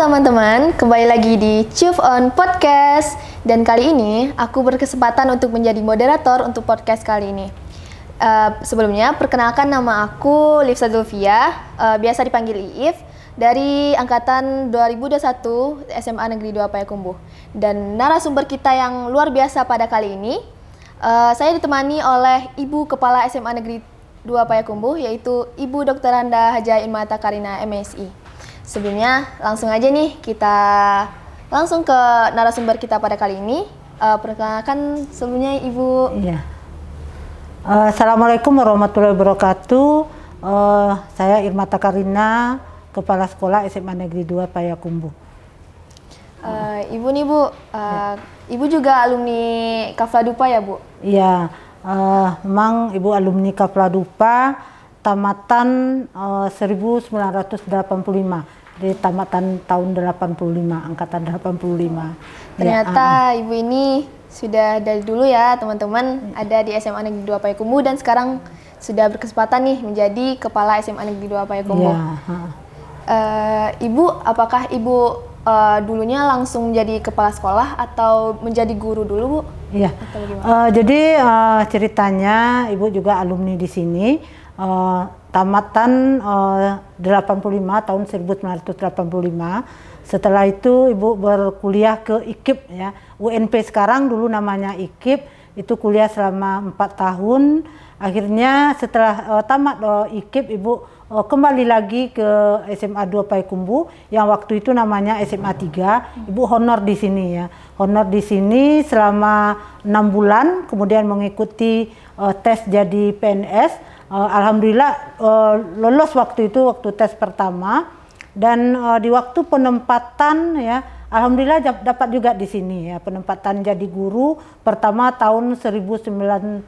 teman-teman, kembali lagi di Chief on Podcast. Dan kali ini aku berkesempatan untuk menjadi moderator untuk podcast kali ini. Sebelumnya, perkenalkan nama aku Livsa Zulfia, biasa dipanggil Iif, dari angkatan 2021 SMA Negeri 2 Payakumbuh. Dan narasumber kita yang luar biasa pada kali ini, saya ditemani oleh Ibu Kepala SMA Negeri 2 Payakumbuh, yaitu Ibu Dr. Anda Hajah Irmata Karina MSI. Sebelumnya langsung aja nih kita langsung ke narasumber kita pada kali ini. Perkenalkan sebelumnya Ibu. Iya. Assalamualaikum warahmatullahi wabarakatuh. Saya Irmata Karina, Kepala Sekolah SMA Negeri 2 Payakumbuh. Ibu nih Bu, Ibu juga alumni Kafladupa ya Bu? Iya, memang Ibu alumni Kafladupa tamatan 1985. Di tamatan tahun 85, angkatan 85. Ternyata Ibu ini sudah dari dulu ya teman-teman ada di SMA Negeri 2 Payakumbuh dan sekarang sudah berkesempatan nih menjadi Kepala SMA Negeri 2 Payakumbuh. Ibu, apakah Ibu dulunya langsung menjadi kepala sekolah atau menjadi guru dulu Bu? Iya, jadi ceritanya Ibu juga alumni di sini. Tamatan 85 tahun 1985. Setelah itu Ibu berkuliah ke IKIP ya. UNP sekarang, dulu namanya IKIP, itu kuliah selama 4 tahun. Akhirnya setelah tamat IKIP Ibu kembali lagi ke SMA 2 Payakumbuh yang waktu itu namanya SMA 3. Ibu honor di sini ya. Honor di sini selama 6 bulan, kemudian mengikuti tes jadi PNS. Alhamdulillah lolos waktu itu, waktu tes pertama, dan di waktu penempatan ya alhamdulillah dapat juga di sini ya, penempatan jadi guru pertama tahun 1991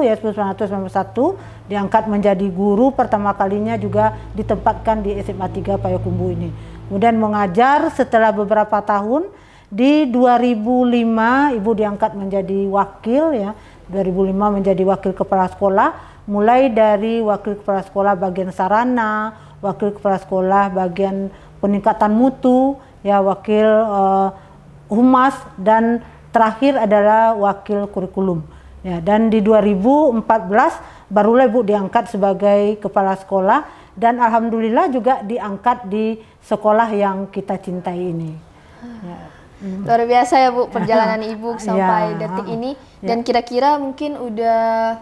ya, 1991 diangkat menjadi guru pertama kalinya, juga ditempatkan di SMA 3 Payakumbuh ini. Kemudian mengajar setelah beberapa tahun. Di 2005 Ibu diangkat menjadi wakil ya. 2005 menjadi wakil kepala sekolah, mulai dari wakil kepala sekolah bagian sarana, wakil kepala sekolah bagian peningkatan mutu, ya wakil humas, dan terakhir adalah wakil kurikulum. Ya, dan di 2014 barulah Ibu diangkat sebagai kepala sekolah, dan alhamdulillah juga diangkat di sekolah yang kita cintai ini. Ya. Luar biasa ya Bu perjalanan Ibu sampai detik ini, dan kira-kira mungkin udah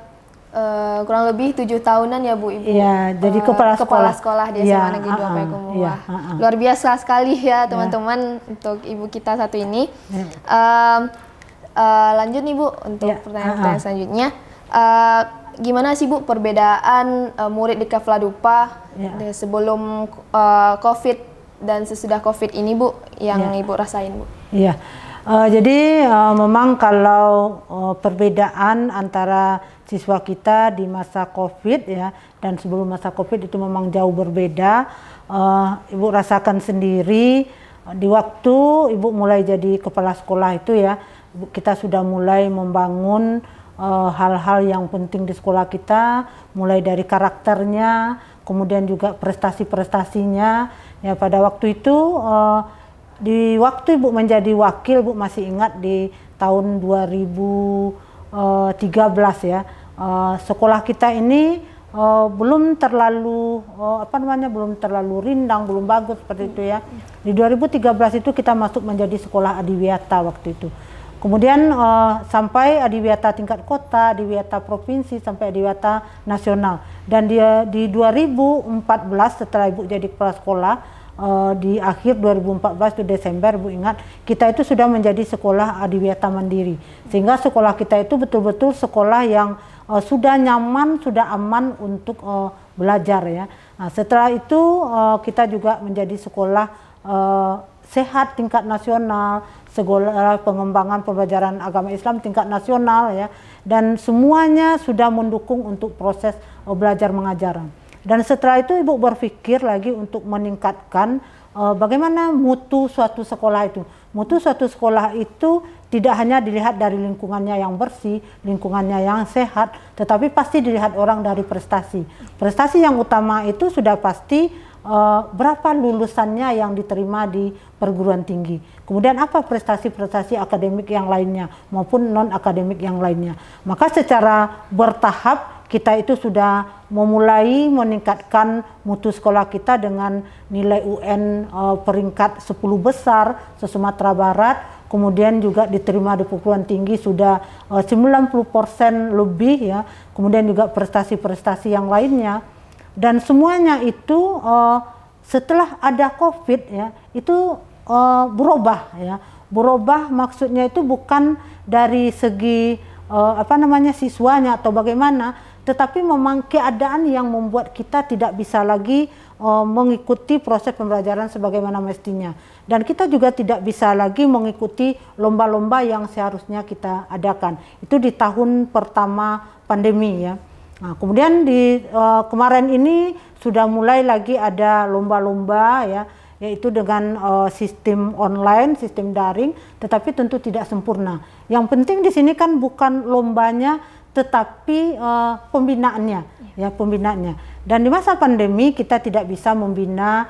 kurang lebih 7 tahunan ya Bu Ibu. Iya, jadi kepala sekolah di SMA Negeri 2 Payakumbuh. Luar biasa sekali ya teman-teman untuk Ibu kita satu ini. Lanjut nih Bu untuk pertanyaan selanjutnya. Gimana sih Bu perbedaan murid di Kafladupa sebelum COVID dan sesudah COVID ini Bu yang Ibu rasain Bu? Iya, jadi memang kalau perbedaan antara siswa kita di masa COVID ya dan sebelum masa COVID itu memang jauh berbeda. Ibu rasakan sendiri di waktu Ibu mulai jadi kepala sekolah itu ya, kita sudah mulai membangun hal-hal yang penting di sekolah kita, mulai dari karakternya, kemudian juga prestasi-prestasinya. Ya, pada waktu itu di waktu Ibu menjadi wakil, Ibu masih ingat di tahun 2013 ya, sekolah kita ini belum terlalu belum terlalu rindang, belum bagus seperti itu ya. Di 2013 itu kita masuk menjadi sekolah adiwiyata waktu itu. Kemudian sampai adiwiyata tingkat kota, adiwiyata provinsi, sampai adiwiyata nasional. Dan di 2014 setelah Ibu jadi kepala sekolah, di akhir 2014 itu Desember, Ibu ingat, kita itu sudah menjadi sekolah adiwiyata mandiri. Sehingga sekolah kita itu betul-betul sekolah yang sudah nyaman, sudah aman untuk belajar ya. Nah, setelah itu kita juga menjadi sekolah sehat tingkat nasional, sekolah pengembangan pembelajaran agama Islam tingkat nasional ya, dan semuanya sudah mendukung untuk proses belajar mengajar. Dan setelah itu Ibu berpikir lagi untuk meningkatkan bagaimana mutu suatu sekolah itu. Mutu suatu sekolah itu tidak hanya dilihat dari lingkungannya yang bersih, lingkungannya yang sehat, tetapi pasti dilihat orang dari prestasi. Prestasi yang utama itu sudah pasti berapa lulusannya yang diterima di perguruan tinggi. Kemudian apa prestasi-prestasi akademik yang lainnya maupun non-akademik yang lainnya. Maka secara bertahap kita itu sudah memulai meningkatkan mutu sekolah kita dengan nilai UN peringkat 10 besar se-Sumatera Barat. Kemudian juga diterima di perguruan tinggi sudah 90% lebih ya. Kemudian juga prestasi-prestasi yang lainnya. Dan semuanya itu setelah ada COVID ya, itu berubah ya. Berubah maksudnya itu bukan dari segi siswanya atau bagaimana, tetapi memang keadaan yang membuat kita tidak bisa lagi mengikuti proses pembelajaran sebagaimana mestinya. Dan kita juga tidak bisa lagi mengikuti lomba-lomba yang seharusnya kita adakan. Itu di tahun pertama pandemi ya. Nah, kemudian di kemarin ini sudah mulai lagi ada lomba-lomba ya, yaitu dengan sistem online, sistem daring, tetapi tentu tidak sempurna. Yang penting di sini kan bukan lombanya, tetapi pembinaannya, ya pembinaannya. Dan di masa pandemi kita tidak bisa membina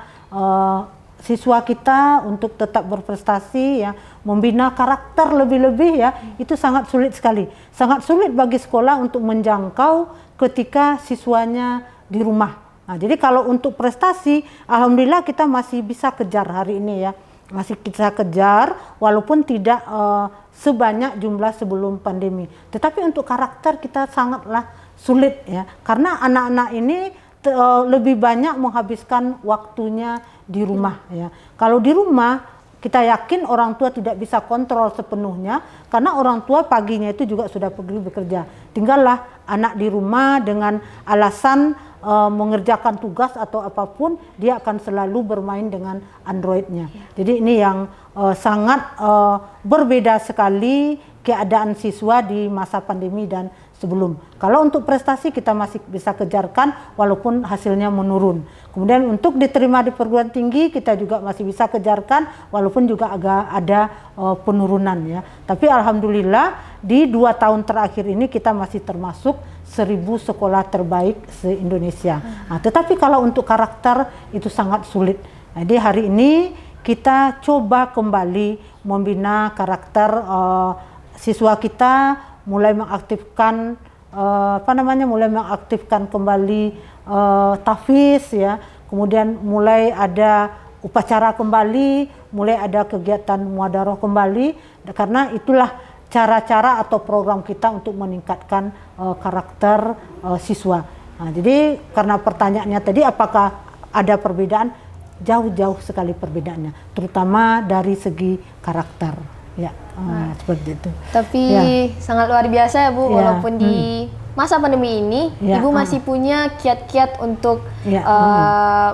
siswa kita untuk tetap berprestasi ya, membina karakter lebih-lebih ya, itu sangat sulit sekali. Sangat sulit bagi sekolah untuk menjangkau ketika siswanya di rumah. Nah, jadi kalau untuk prestasi, alhamdulillah kita masih bisa kejar hari ini ya, masih bisa kejar walaupun tidak sebanyak jumlah sebelum pandemi. Tetapi untuk karakter kita sangatlah sulit ya, karena anak-anak ini lebih banyak menghabiskan waktunya di rumah ya. Kalau di rumah kita yakin orang tua tidak bisa kontrol sepenuhnya karena orang tua paginya itu juga sudah pergi bekerja. Tinggallah anak di rumah dengan alasan mengerjakan tugas atau apapun, dia akan selalu bermain dengan Androidnya. Jadi ini yang sangat berbeda sekali keadaan siswa di masa pandemi dan sebelum. Kalau untuk prestasi kita masih bisa kejarkan walaupun hasilnya menurun. Kemudian untuk diterima di perguruan tinggi kita juga masih bisa kejarkan walaupun juga agak ada penurunan ya. Tapi alhamdulillah di 2 tahun terakhir ini kita masih termasuk 1000 sekolah terbaik se-Indonesia. Nah, tetapi kalau untuk karakter itu sangat sulit. Jadi hari ini kita coba kembali membina karakter siswa kita, mulai mengaktifkan mulai mengaktifkan kembali tahfiz ya, kemudian mulai ada upacara kembali, mulai ada kegiatan muadaroh kembali, karena itulah cara-cara atau program kita untuk meningkatkan karakter siswa. Nah, jadi karena pertanyaannya tadi apakah ada perbedaan, jauh-jauh sekali perbedaannya, terutama dari segi karakter ya. Seperti itu. Tapi sangat luar biasa ya Bu, walaupun di masa pandemi ini Ibu masih punya kiat-kiat untuk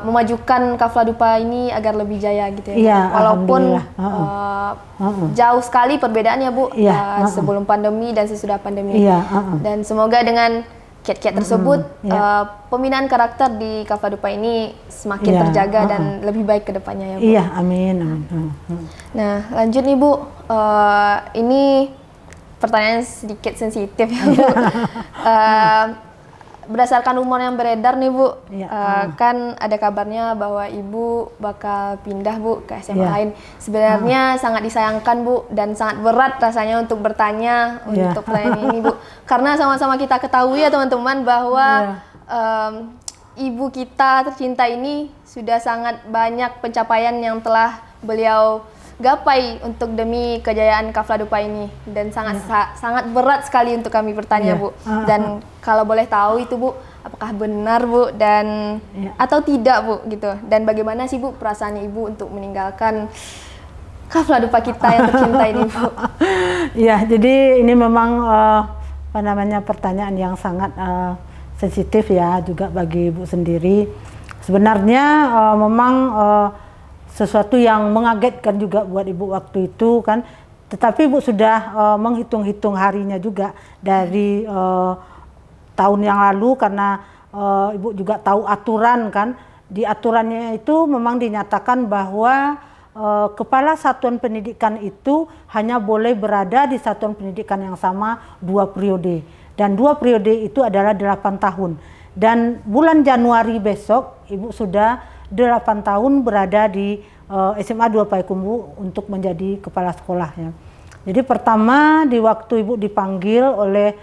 memajukan Kafla Dupa ini agar lebih jaya gitu ya. Walaupun jauh sekali perbedaannya Bu, sebelum pandemi dan sesudah pandemi. Dan semoga dengan kiat-kiat tersebut pembinaan karakter di Kafla Dupa ini semakin terjaga dan lebih baik ke depannya ya Bu. Iya, amin. Nah, lanjut nih Bu. Ini pertanyaan sedikit sensitif ya Bu. Berdasarkan rumor yang beredar nih Bu, kan ada kabarnya bahwa Ibu bakal pindah Bu ke SMA lain. Sebenarnya sangat disayangkan Bu, dan sangat berat rasanya untuk bertanya untuk pertanyaan ini Bu. Karena sama-sama kita ketahui ya teman-teman bahwa Ibu kita tercinta ini sudah sangat banyak pencapaian yang telah beliau gapai untuk demi kejayaan Kafla Dupa ini, dan sangat berat sekali untuk kami bertanya Bu. Dan kalau boleh tahu itu Bu, apakah benar Bu dan atau tidak Bu gitu, dan bagaimana sih Bu perasaan Ibu untuk meninggalkan Kafla Dupa kita yang tercinta ini Bu? Ya, jadi ini memang pertanyaan yang sangat sensitif ya juga bagi Ibu sendiri. Sebenarnya memang sesuatu yang mengagetkan juga buat Ibu waktu itu kan, tetapi Ibu sudah menghitung-hitung harinya juga dari tahun yang lalu, karena Ibu juga tahu aturan kan. Di aturannya itu memang dinyatakan bahwa kepala satuan pendidikan itu hanya boleh berada di satuan pendidikan yang sama 2 periode, dan 2 periode itu adalah 8 tahun. Dan bulan Januari besok Ibu sudah 8 tahun berada di SMA 2 Payakumbuh untuk menjadi kepala sekolah ya. Jadi pertama di waktu Ibu dipanggil oleh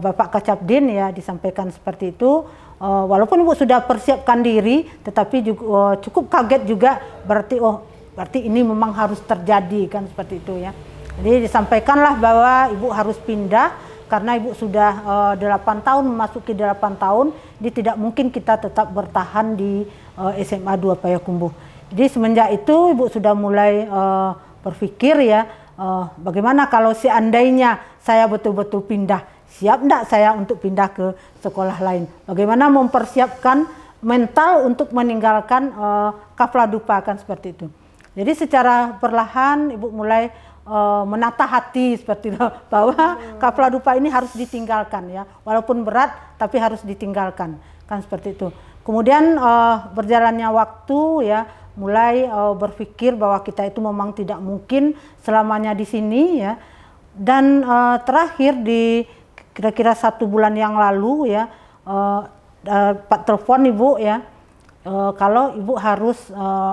Bapak Kacapdin ya, disampaikan seperti itu. Walaupun Ibu sudah persiapkan diri, tetapi juga, cukup kaget juga, berarti ini memang harus terjadi kan, seperti itu ya. Jadi disampaikanlah bahwa Ibu harus pindah karena Ibu sudah 8 tahun memasuki 8 tahun, jadi tidak mungkin kita tetap bertahan di SMA 2 Payakumbuh. Jadi semenjak itu Ibu sudah mulai berpikir ya, bagaimana kalau seandainya saya betul-betul pindah, siap enggak saya untuk pindah ke sekolah lain? Bagaimana mempersiapkan mental untuk meninggalkan Kafladupa kan, seperti itu. Jadi secara perlahan Ibu mulai menata hati seperti itu, bahwa Kafladupa ini harus ditinggalkan ya, walaupun berat tapi harus ditinggalkan kan, seperti itu. Kemudian berjalannya waktu ya, mulai berpikir bahwa kita itu memang tidak mungkin selamanya di sini ya. Dan terakhir di kira-kira 1 bulan yang lalu ya, Pak telepon Ibu ya, kalau Ibu harus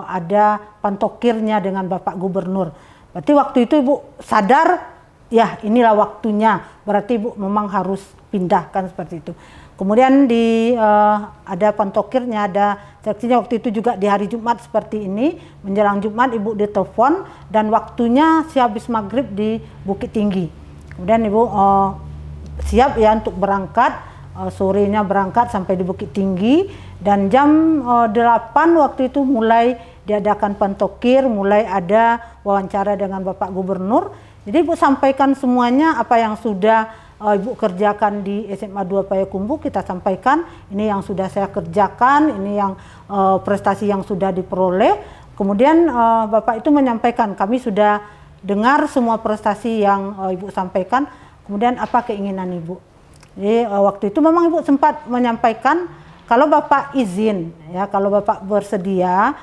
ada pantokirnya dengan Bapak Gubernur. Berarti waktu itu Ibu sadar ya, inilah waktunya, berarti Ibu memang harus pindah kan, seperti itu. Kemudian ada pantokirnya, ada seleksinya waktu itu juga di hari Jumat seperti ini. Menjelang Jumat Ibu ditelepon dan waktunya sehabis maghrib di Bukit Tinggi. Kemudian Ibu siap ya untuk berangkat, sorenya berangkat sampai di Bukit Tinggi, dan jam 8 waktu itu mulai diadakan pantokir, mulai ada wawancara dengan Bapak Gubernur. Jadi Ibu sampaikan semuanya apa yang sudah Ibu kerjakan di SMA 2 Payakumbuh, kita sampaikan ini yang sudah saya kerjakan, ini yang prestasi yang sudah diperoleh. Kemudian Bapak itu menyampaikan, kami sudah dengar semua prestasi yang Ibu sampaikan, kemudian apa keinginan Ibu. Jadi waktu itu memang Ibu sempat menyampaikan, kalau Bapak izin ya, kalau Bapak bersedia,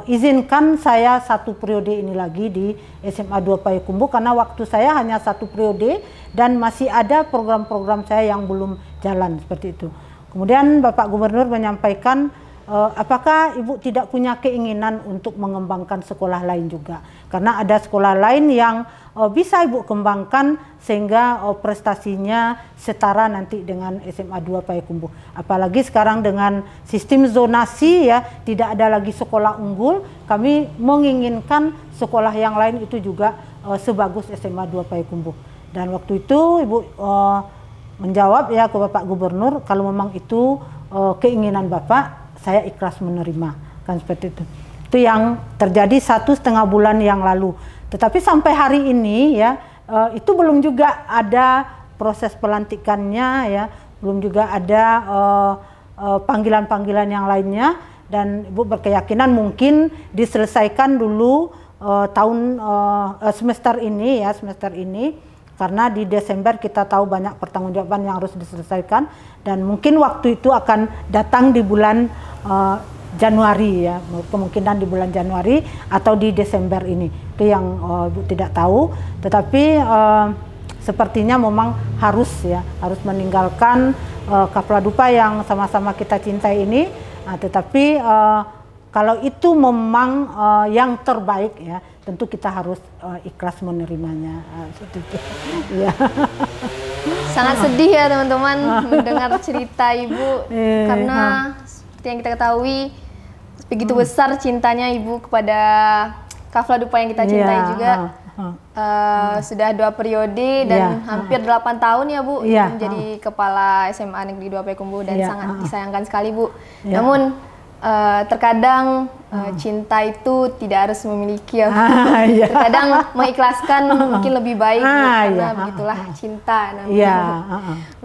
izinkan saya 1 periode ini lagi di SMA 2 Payakumbuh, karena waktu saya hanya 1 periode dan masih ada program-program saya yang belum jalan, seperti itu. Kemudian Bapak Gubernur menyampaikan, apakah Ibu tidak punya keinginan untuk mengembangkan sekolah lain juga, karena ada sekolah lain yang bisa Ibu kembangkan sehingga prestasinya setara nanti dengan SMA 2 Payakumbuh. Apalagi sekarang dengan sistem zonasi ya, tidak ada lagi sekolah unggul, kami menginginkan sekolah yang lain itu juga sebagus SMA 2 Payakumbuh. Dan waktu itu Ibu menjawab ya ke Bapak Gubernur, kalau memang itu keinginan Bapak, saya ikhlas menerima kan, seperti itu. Itu yang terjadi 1,5 bulan yang lalu. Tetapi sampai hari ini ya, itu belum juga ada proses pelantikannya ya, belum juga ada panggilan-panggilan yang lainnya, dan Ibu berkeyakinan mungkin diselesaikan dulu semester ini ya, semester ini, karena di Desember kita tahu banyak pertanggungjawaban yang harus diselesaikan, dan mungkin waktu itu akan datang di bulan Januari ya, kemungkinan di bulan Januari atau di Desember ini. Itu yang Ibu tidak tahu, tetapi sepertinya memang harus ya, harus meninggalkan Kafladupa yang sama-sama kita cintai ini. Tetapi kalau itu memang yang terbaik ya, tentu kita harus ikhlas menerimanya. Ya. Sangat sedih ya teman-teman mendengar cerita Ibu, karena seperti yang kita ketahui begitu besar cintanya Ibu kepada Kafladupa yang kita cintai juga. Sudah 2 periode dan hampir 8 tahun ya Bu menjadi kepala SMA Negeri 2 Payakumbuh, dan sangat disayangkan sekali Bu. Namun terkadang cinta itu tidak harus memiliki ya Bu. Terkadang mengikhlaskan mungkin lebih baik Bu, karena begitulah cinta namanya.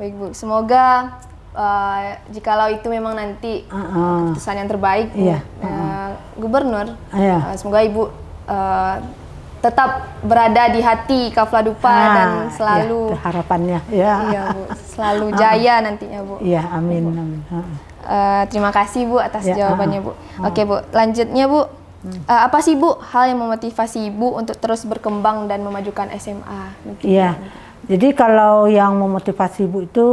Baik Bu, semoga jikalau itu memang nanti keputusan yang terbaik Bu, Gubernur, semoga Ibu tetap berada di hati Kafladupa dan selalu harapannya Bu, selalu jaya nantinya Bu. Iya, amin, amin. Terima kasih Bu atas jawabannya Bu. Oke Bu, lanjutnya Bu, apa sih Bu hal yang memotivasi Ibu untuk terus berkembang dan memajukan SMA? Iya, jadi kalau yang memotivasi Ibu itu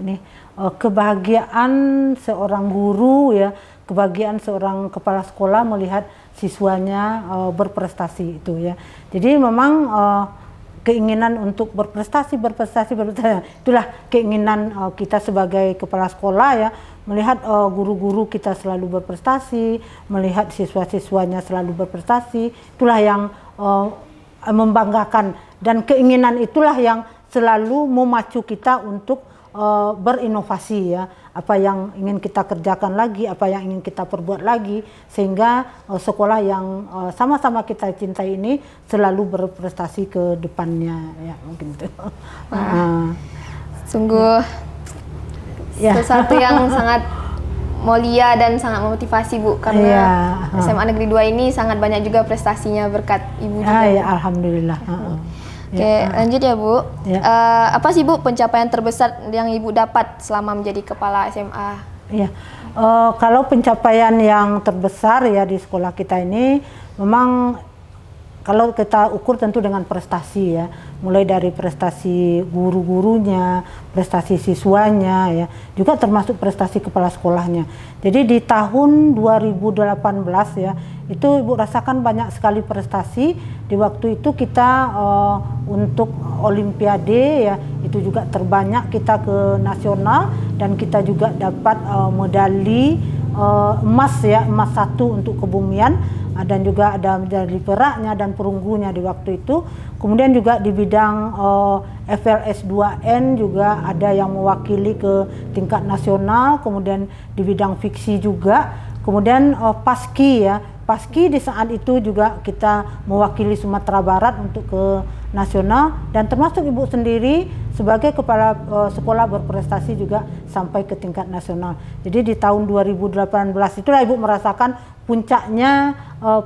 ini kebahagiaan seorang guru ya, kebahagiaan seorang kepala sekolah melihat siswanya berprestasi itu ya. Jadi memang keinginan untuk berprestasi, itulah keinginan kita sebagai kepala sekolah ya, melihat guru-guru kita selalu berprestasi, melihat siswa-siswanya selalu berprestasi, itulah yang membanggakan, dan keinginan itulah yang selalu memacu kita untuk berinovasi ya, apa yang ingin kita kerjakan lagi, apa yang ingin kita perbuat lagi, sehingga sekolah yang sama-sama kita cintai ini selalu berprestasi ke depannya ya, mungkin itu. Sungguh ya. sesuatu yang sangat mulia dan sangat memotivasi Bu, karena SMA Negeri 2 ini sangat banyak juga prestasinya berkat Ibu juga. Ya, alhamdulillah. Oke, lanjut ya Bu. Ya. Apa sih Bu pencapaian terbesar yang Ibu dapat selama menjadi kepala SMA? Ya, kalau pencapaian yang terbesar ya di sekolah kita ini, memang kalau kita ukur tentu dengan prestasi ya, mulai dari prestasi guru-gurunya, prestasi siswanya ya, juga termasuk prestasi kepala sekolahnya. Jadi di tahun 2018 ya, itu Ibu rasakan banyak sekali prestasi. Di waktu itu kita untuk Olimpiade ya, itu juga terbanyak kita ke nasional, dan kita juga dapat medali emas ya, emas 1 untuk kebumian, dan juga ada medali peraknya dan perunggunya di waktu itu. Kemudian juga di bidang FLS 2N juga ada yang mewakili ke tingkat nasional, kemudian di bidang fiksi juga. Kemudian Paski ya, Paski di saat itu juga kita mewakili Sumatera Barat untuk ke nasional, dan termasuk Ibu sendiri sebagai kepala sekolah berprestasi juga sampai ke tingkat nasional. Jadi di tahun 2018 itulah Ibu merasakan puncaknya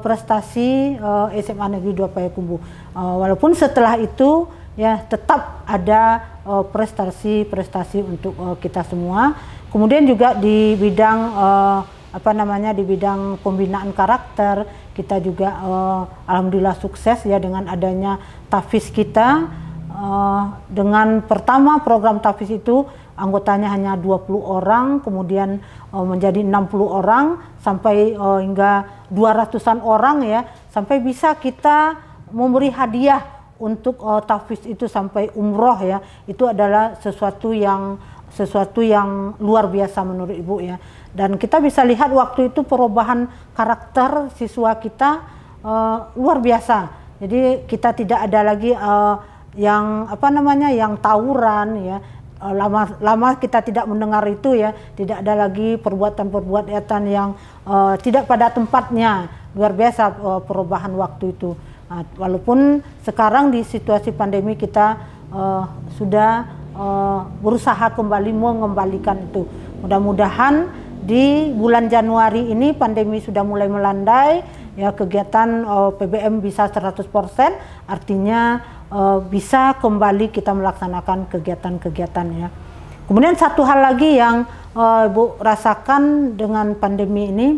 prestasi SMA Negeri 2 Payakumbuh. Walaupun setelah itu ya tetap ada prestasi-prestasi untuk kita semua. Kemudian juga di bidang di bidang pembinaan karakter kita juga alhamdulillah sukses ya, dengan adanya Tafiz kita. Dengan pertama program Tafiz itu anggotanya hanya 20 orang, kemudian menjadi 60 orang, sampai hingga 200-an orang ya, sampai bisa kita memberi hadiah untuk Tafiz itu sampai umroh ya. Itu adalah sesuatu yang luar biasa menurut Ibu ya. Dan kita bisa lihat waktu itu perubahan karakter siswa kita luar biasa. Jadi kita tidak ada lagi yang tawuran ya. Lama kita tidak mendengar itu ya, tidak ada lagi perbuatan-perbuatan yang tidak pada tempatnya. Luar biasa perubahan waktu itu. Walaupun sekarang di situasi pandemi kita sudah berusaha kembali mengembalikan itu. Mudah-mudahan di bulan Januari ini pandemi sudah mulai melandai ya, kegiatan PBM bisa 100%, artinya bisa kembali kita melaksanakan kegiatan-kegiatan ya. Kemudian satu hal lagi yang Ibu rasakan dengan pandemi ini,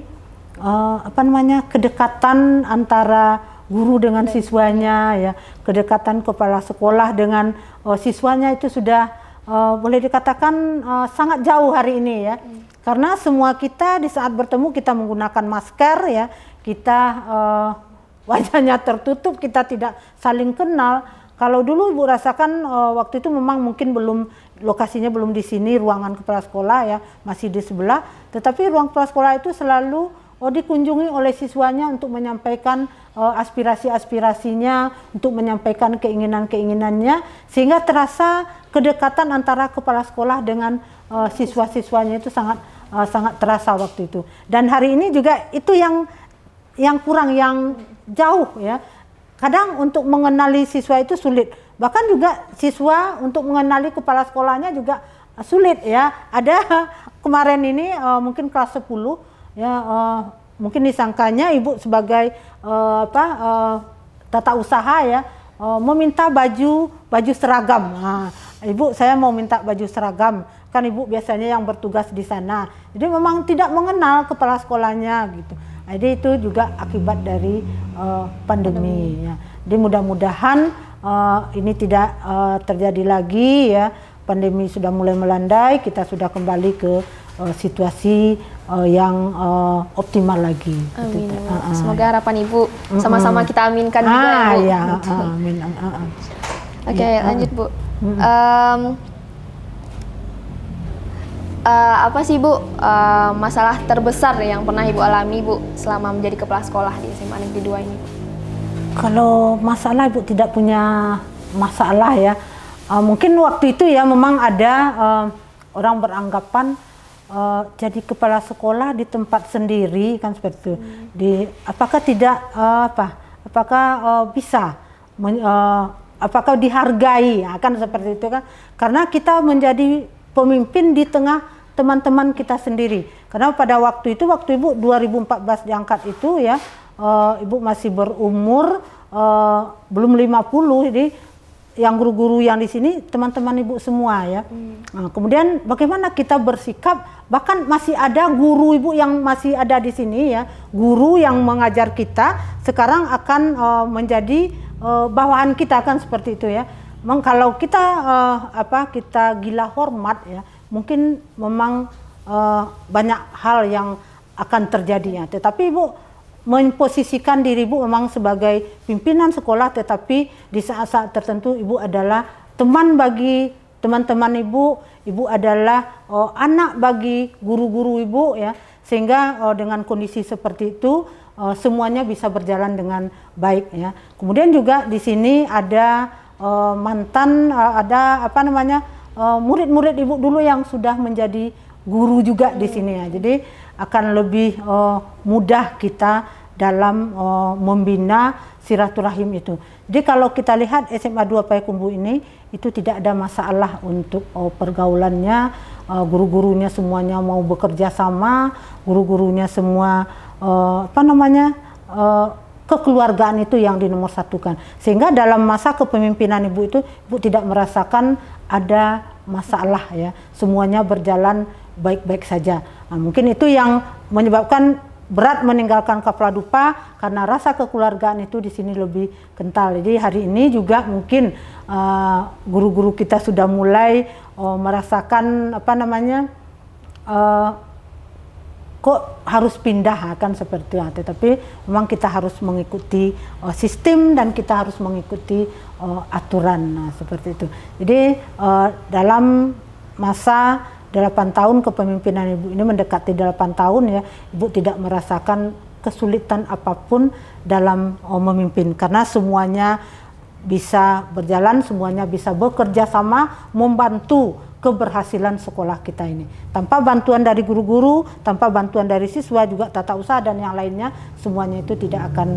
kedekatan antara guru dengan siswanya ya, kedekatan kepala sekolah dengan siswanya itu sudah boleh dikatakan sangat jauh hari ini ya. Karena semua kita di saat bertemu kita menggunakan masker ya, kita wajahnya tertutup, kita tidak saling kenal. Kalau dulu Ibu rasakan waktu itu memang mungkin lokasinya belum di sini, ruangan kepala sekolah ya, masih di sebelah. Tetapi ruang kepala sekolah itu selalu dikunjungi oleh siswanya untuk menyampaikan aspirasi-aspirasinya, untuk menyampaikan keinginan-keinginannya, sehingga terasa kedekatan antara kepala sekolah dengan siswa-siswanya itu sangat terasa waktu itu. Dan hari ini juga itu yang kurang, yang jauh ya. Kadang untuk mengenali siswa itu sulit. Bahkan juga siswa untuk mengenali kepala sekolahnya juga sulit ya. Ada kemarin ini mungkin kelas 10 ya, mungkin disangkanya Ibu sebagai tata usaha ya, meminta baju seragam. Nah, Ibu, saya mau minta baju seragam, kan Ibu biasanya yang bertugas di sana. Jadi memang tidak mengenal kepala sekolahnya gitu. Jadi itu juga akibat dari pandemi ya. Jadi mudah-mudahan ini tidak terjadi lagi ya pandemi sudah mulai melandai, kita sudah kembali ke situasi yang optimal lagi. Amin. Semoga harapan Ibu sama-sama kita aminkan juga ya, Bu. Ya, amin. Oke, lanjut Bu. Apa sih Bu masalah terbesar yang pernah Ibu alami Bu selama menjadi kepala sekolah di SMA Negeri 2 ini? Kalau masalah Ibu tidak punya masalah ya. Mungkin waktu itu ya memang ada orang beranggapan jadi kepala sekolah di tempat sendiri kan seperti itu. Apakah tidak apakah bisa apakah dihargai kan seperti itu kan? Karena kita menjadi pemimpin di tengah teman-teman kita sendiri. Karena pada waktu Ibu 2014 diangkat itu ya, Ibu masih berumur belum 50, jadi yang guru-guru yang di sini teman-teman Ibu semua ya. Nah, kemudian bagaimana kita bersikap, bahkan masih ada guru Ibu yang masih ada di sini ya, guru yang mengajar kita sekarang akan menjadi bawahan kita kan seperti itu ya. Memang kalau kita kita gila hormat ya, mungkin memang banyak hal yang akan terjadi ya. Tetapi Ibu memposisikan diri Ibu memang sebagai pimpinan sekolah, tetapi di saat-saat tertentu Ibu adalah teman bagi teman-teman Ibu adalah anak bagi guru-guru Ibu ya, sehingga dengan kondisi seperti itu semuanya bisa berjalan dengan baik ya. Kemudian juga di sini ada mantan ada murid-murid Ibu dulu yang sudah menjadi guru juga di sini ya. Jadi akan lebih mudah kita dalam membina silaturahim itu. Jadi kalau kita lihat SMA 2 Payakumbuh ini itu tidak ada masalah untuk pergaulannya, guru-gurunya semuanya mau bekerja sama, guru-gurunya semua kekeluargaan itu yang dinomorsatukan. Sehingga dalam masa kepemimpinan Ibu itu Ibu tidak merasakan ada masalah ya. Semuanya berjalan baik-baik saja. Nah, mungkin itu yang menyebabkan berat meninggalkan Kapladupa karena rasa kekeluargaan itu di sini lebih kental. Jadi hari ini juga mungkin guru-guru kita sudah mulai merasakan kok harus pindah kan seperti itu. Tetapi memang kita harus mengikuti sistem dan kita harus mengikuti aturan seperti itu. Jadi dalam masa 8 tahun kepemimpinan Ibu ini mendekati 8 tahun ya, Ibu tidak merasakan kesulitan apapun dalam memimpin karena semuanya bisa berjalan, semuanya bisa bekerja sama membantu keberhasilan sekolah kita ini. Tanpa bantuan dari guru-guru, tanpa bantuan dari siswa juga tata usaha dan yang lainnya, semuanya itu tidak akan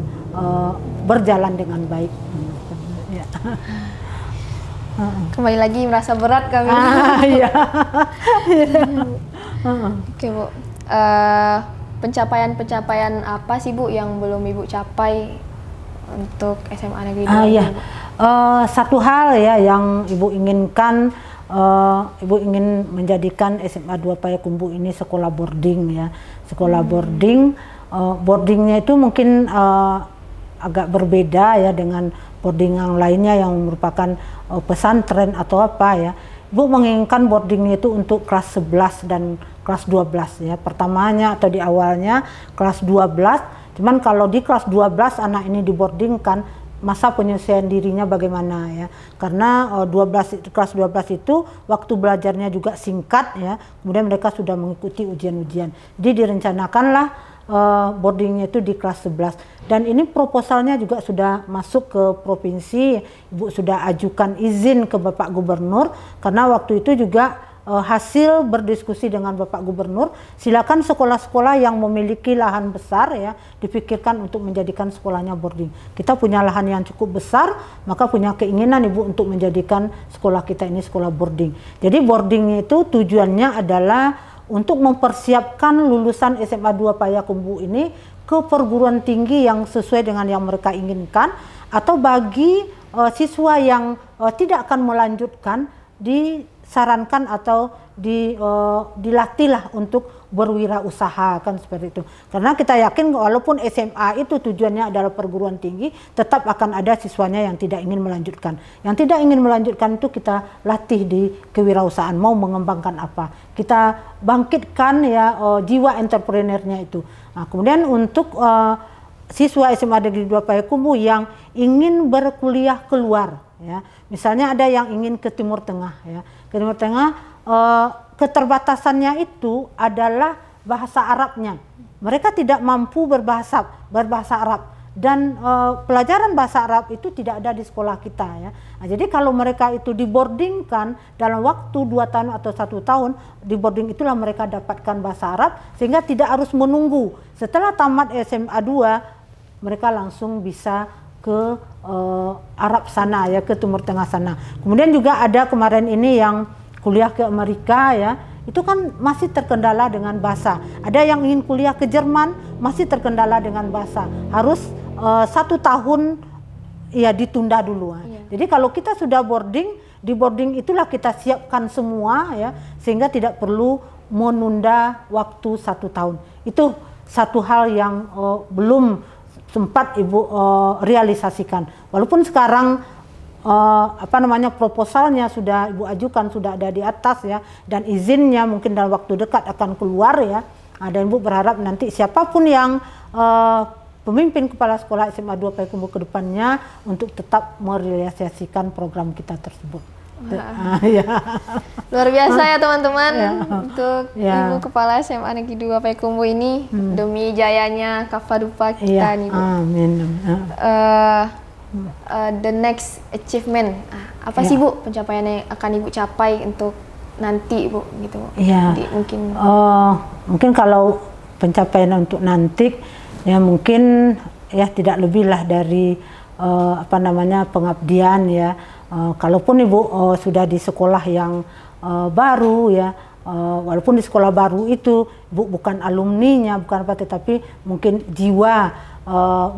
berjalan dengan baik. Ya. Kembali lagi merasa berat kami. Iya. Oke Bu, pencapaian-pencapaian apa sih Bu yang belum Ibu capai untuk SMA Negeri 2? Iya. Satu hal ya yang Ibu inginkan, Ibu ingin menjadikan SMA 2 Payakumbuh ini sekolah boarding ya. Sekolah boarding, boardingnya itu mungkin agak berbeda ya dengan boarding yang lainnya yang merupakan pesantren atau apa ya. Ibu menginginkan boardingnya itu untuk kelas 11 dan kelas 12 ya. Pertamanya atau di awalnya kelas 12, cuman kalau di kelas 12 anak ini diboardingkan, masa penyesuaian dirinya bagaimana ya. Karena kelas 12 itu waktu belajarnya juga singkat ya. Kemudian mereka sudah mengikuti ujian-ujian. Jadi direncanakanlah boardingnya itu di kelas 11 dan ini proposalnya juga sudah masuk ke provinsi. Ibu sudah ajukan izin ke Bapak Gubernur karena waktu itu juga hasil berdiskusi dengan Bapak Gubernur, silakan sekolah-sekolah yang memiliki lahan besar ya dipikirkan untuk menjadikan sekolahnya boarding. Kita punya lahan yang cukup besar, maka punya keinginan Ibu untuk menjadikan sekolah kita ini sekolah boarding. Jadi boarding itu tujuannya adalah untuk mempersiapkan lulusan SMA 2 Payakumbuh ini ke perguruan tinggi yang sesuai dengan yang mereka inginkan, atau bagi siswa yang tidak akan melanjutkan disarankan atau dilatihlah untuk berwirausaha, kan seperti itu. Karena kita yakin walaupun SMA itu tujuannya adalah perguruan tinggi, tetap akan ada siswanya yang tidak ingin melanjutkan. Yang tidak ingin melanjutkan itu kita latih di kewirausahaan, mau mengembangkan apa. Kita bangkitkan ya jiwa entrepreneurnya itu. Nah, kemudian untuk siswa SMA Negeri 2 Payakumbuh yang ingin berkuliah keluar, ya, misalnya ada yang ingin ke Timur Tengah, ya, ke Timur Tengah. Keterbatasannya itu adalah bahasa Arabnya. Mereka tidak mampu berbahasa Arab dan pelajaran bahasa Arab itu tidak ada di sekolah kita, ya. Nah, jadi kalau mereka itu diboardingkan dalam waktu 2 tahun atau 1 tahun, di boarding itulah mereka dapatkan bahasa Arab sehingga tidak harus menunggu. Setelah tamat SMA 2 mereka langsung bisa ke Arab sana, ya, ke Timur Tengah sana. Kemudian juga ada kemarin ini yang kuliah ke Amerika, ya, itu kan masih terkendala dengan bahasa. Ada yang ingin kuliah ke Jerman masih terkendala dengan bahasa. Harus 1 tahun ya ditunda dulu. Jadi kalau kita sudah boarding, di boarding itulah kita siapkan semua, ya, sehingga tidak perlu menunda waktu 1 tahun. Itu satu hal yang belum sempat Ibu realisasikan. Walaupun sekarang proposalnya sudah Ibu ajukan, sudah ada di atas, ya, dan izinnya mungkin dalam waktu dekat akan keluar, ya. Dan Ibu berharap nanti siapapun yang pemimpin kepala sekolah SMA 2 Payakumbuh ke depannya untuk tetap merealisasikan program kita tersebut. Ya. Luar biasa ya teman-teman, ya. Untuk Ibu Kepala SMA Negeri 2 Payakumbuh ini demi jayanya Kafadupa kita nih, Bu. Amin. The next achievement, apa sih Bu pencapaian yang akan Ibu capai untuk nanti, Bu, gitu? Iya. Mungkin kalau pencapaian untuk nanti, ya mungkin ya tidak lebih lah dari pengabdian, ya. Kalaupun Ibu sudah di sekolah yang baru, ya, walaupun di sekolah baru itu Ibu bukan alumninya, bukan apa, tetapi mungkin jiwa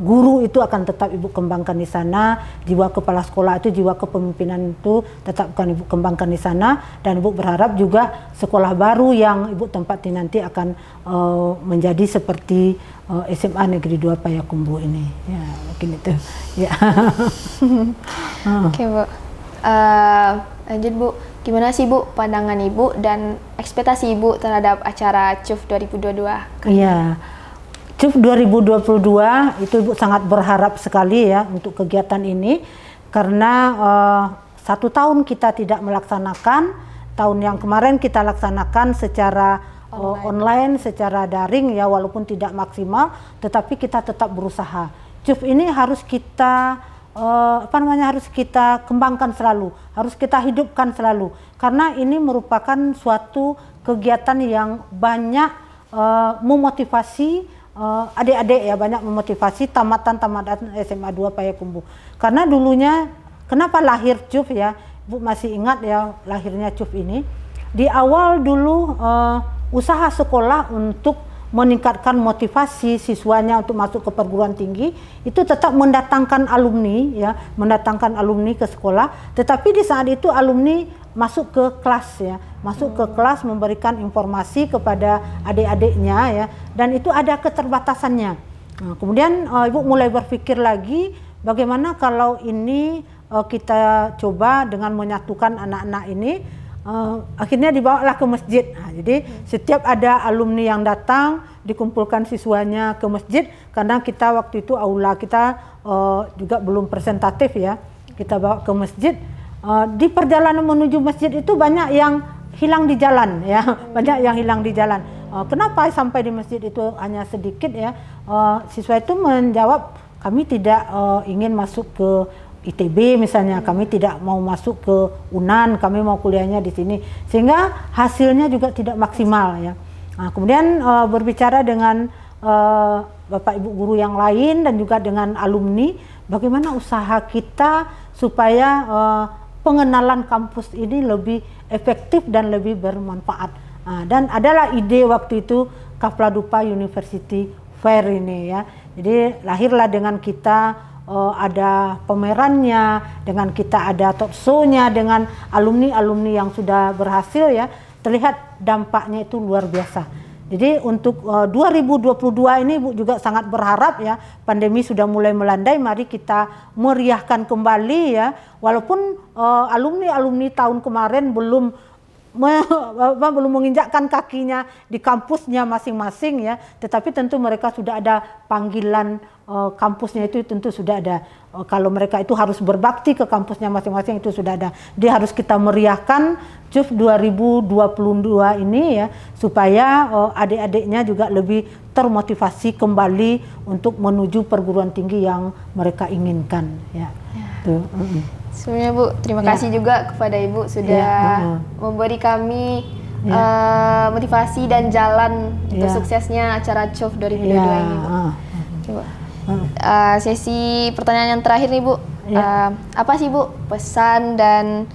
guru itu akan tetap Ibu kembangkan di sana, jiwa kepala sekolah itu, jiwa kepemimpinan itu tetap akan Ibu kembangkan di sana, dan Ibu berharap juga sekolah baru yang Ibu tempati nanti akan menjadi seperti SMA Negeri 2 Payakumbuh ini, ya, mungkin itu, ya. Oke, Bu. Lanjut, Bu. Gimana sih, Bu, pandangan Ibu dan ekspektasi Ibu terhadap acara CUF 2022? Iya. CUF 2022 itu Ibu sangat berharap sekali, ya, untuk kegiatan ini, karena 1 tahun kita tidak melaksanakan. Tahun yang kemarin kita laksanakan secara online, secara daring, ya, walaupun tidak maksimal, tetapi kita tetap berusaha. CUF ini harus kita harus kita kembangkan selalu, harus kita hidupkan selalu, karena ini merupakan suatu kegiatan yang banyak memotivasi adik-adik, ya, banyak memotivasi tamatan SMA 2 Payakumbuh. Karena dulunya kenapa lahir CUF, ya, Bu masih ingat, ya, lahirnya CUF ini di awal dulu usaha sekolah untuk meningkatkan motivasi siswanya untuk masuk ke perguruan tinggi itu tetap mendatangkan alumni, ya, mendatangkan alumni ke sekolah, tetapi di saat itu alumni masuk ke kelas, ya, masuk ke kelas memberikan informasi kepada adik-adiknya, ya, dan itu ada keterbatasannya. Nah, kemudian Ibu mulai berpikir lagi bagaimana kalau ini kita coba dengan menyatukan anak-anak ini. Akhirnya dibawalah ke masjid. Nah, jadi setiap ada alumni yang datang, dikumpulkan siswanya ke masjid, karena kita waktu itu aula kita juga belum presentatif, ya, kita bawa ke masjid. Di perjalanan menuju masjid itu banyak yang hilang di jalan, ya, banyak yang hilang di jalan. Kenapa sampai di masjid itu hanya sedikit, ya? Siswa itu menjawab, kami tidak ingin masuk ke ITB misalnya, kami tidak mau masuk ke UNAN, kami mau kuliahnya di sini, sehingga hasilnya juga tidak maksimal, ya. Nah, kemudian berbicara dengan Bapak Ibu guru yang lain dan juga dengan alumni, bagaimana usaha kita supaya pengenalan kampus ini lebih efektif dan lebih bermanfaat. Nah, dan adalah ide waktu itu Kapladupa University Fair ini, ya. Jadi lahirlah dengan kita ada pamerannya, dengan kita ada talk show-nya, dengan alumni-alumni yang sudah berhasil, ya, terlihat dampaknya itu luar biasa. Jadi untuk 2022 ini Ibu juga sangat berharap ya, pandemi sudah mulai melandai, mari kita meriahkan kembali ya. Walaupun alumni tahun kemarin belum menginjakkan kakinya di kampusnya masing-masing ya, tetapi tentu mereka sudah ada panggilan kampusnya, itu tentu sudah ada. Kalau mereka itu harus berbakti ke kampusnya masing-masing, itu sudah ada. Dia harus kita meriahkan CUF 2022 ini ya, supaya adik-adiknya juga lebih termotivasi kembali untuk menuju perguruan tinggi yang mereka inginkan ya. Tuh. Sebenarnya Bu, terima kasih juga kepada Ibu sudah memberi kami motivasi dan jalan untuk suksesnya acara CUF 2022 ini Bu. Coba. Sesi pertanyaan yang terakhir nih Bu, apa sih Bu pesan dan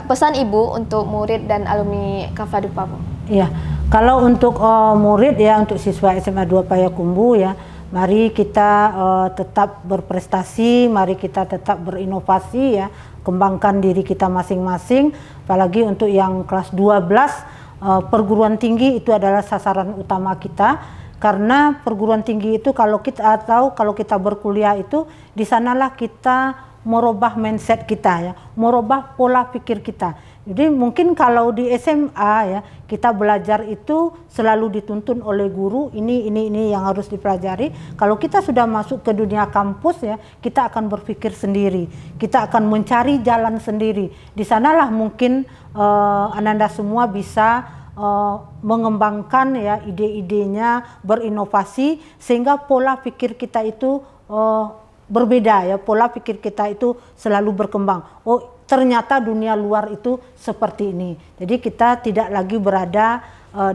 pesan Ibu untuk murid dan alumni Kavadupa Bu? Iya, kalau untuk murid ya, untuk siswa SMA 2 Payakumbuh ya, mari kita tetap berprestasi, mari kita tetap berinovasi ya, kembangkan diri kita masing-masing, apalagi untuk yang kelas 12 perguruan tinggi itu adalah sasaran utama kita. Karena perguruan tinggi itu kalau kita berkuliah itu di sanalah kita merubah mindset kita ya, merubah pola pikir kita. Jadi mungkin kalau di SMA ya, kita belajar itu selalu dituntun oleh guru, ini yang harus dipelajari. Kalau kita sudah masuk ke dunia kampus ya, kita akan berpikir sendiri, kita akan mencari jalan sendiri. Di sanalah mungkin Ananda semua bisa mengembangkan ya ide-idenya, berinovasi, sehingga pola pikir kita itu berbeda ya, pola pikir kita itu selalu berkembang. Oh, ternyata dunia luar itu seperti ini. Jadi kita tidak lagi berada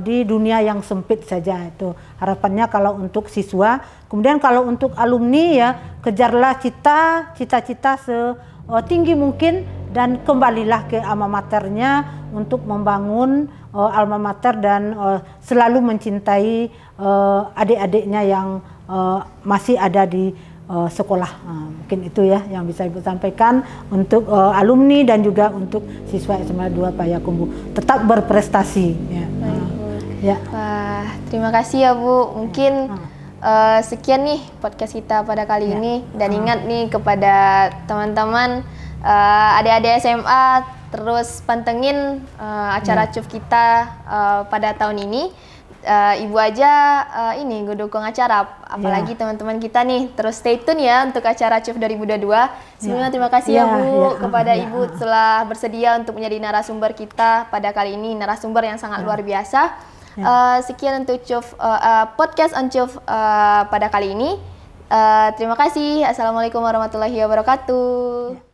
di dunia yang sempit saja, itu harapannya kalau untuk siswa. Kemudian kalau untuk alumni ya, kejarlah cita-cita setinggi mungkin dan kembalilah ke alma maternya untuk membangun alma mater dan selalu mencintai adik-adiknya yang masih ada di sekolah. Mungkin itu ya yang bisa Ibu sampaikan untuk alumni dan juga untuk siswa SMA 2 Payakumbuh. Tetap berprestasi ya. Ya. Wah, terima kasih ya Bu. Mungkin sekian nih podcast kita pada kali ini, dan ingat nih kepada teman-teman adik-adik SMA, terus pantengin acara CUF kita pada tahun ini. Ibu aja ini dukung acara, apalagi teman-teman kita nih, terus stay tune ya untuk acara CUF 2022. Sebelumnya terima kasih ya Bu kepada Ibu telah bersedia untuk menjadi narasumber kita pada kali ini, narasumber yang sangat luar biasa. Sekian untuk CUF podcast on CUF pada kali ini. Terima kasih. Assalamualaikum warahmatullahi wabarakatuh.